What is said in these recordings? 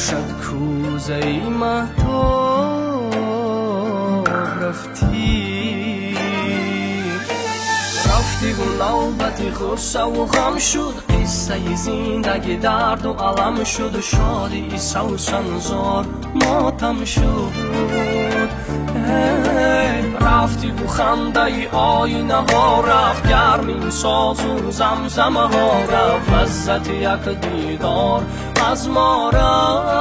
باشد کوزه ای مهتاب رفتی و نوبتی غصه و غم شد قصه زندگی درد و علم شد شادی سوسن زار ماتم شد رفتی و خنده ای آینه ها رفت گرمین ساز و زمزمه ها رفت لذت یک دیدار از ما رفت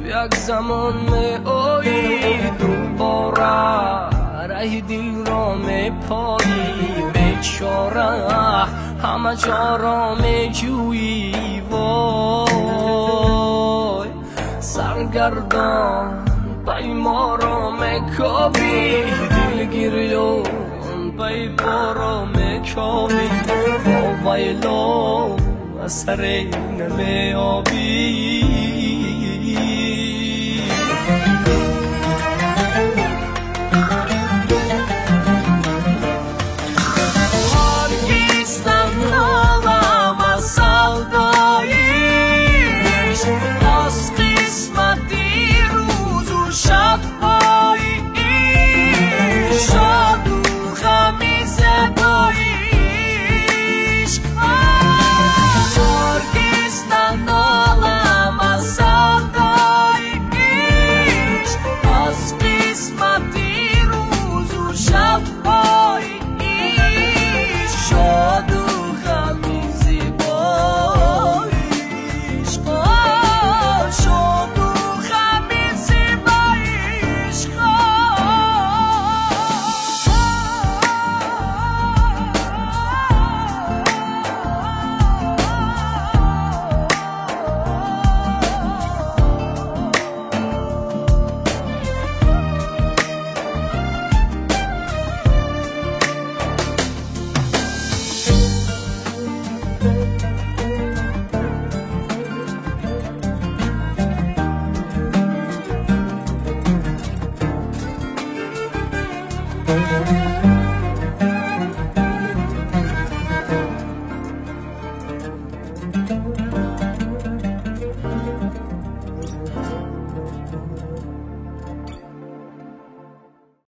یک زمان می آیی دوباره ره دل را می پایی بیچاره همه جا را می جویی وای سرگردان پای ما را می کابی دلگیریان پای پا را می کابی با ویلا اثر نمی آبی Thank you.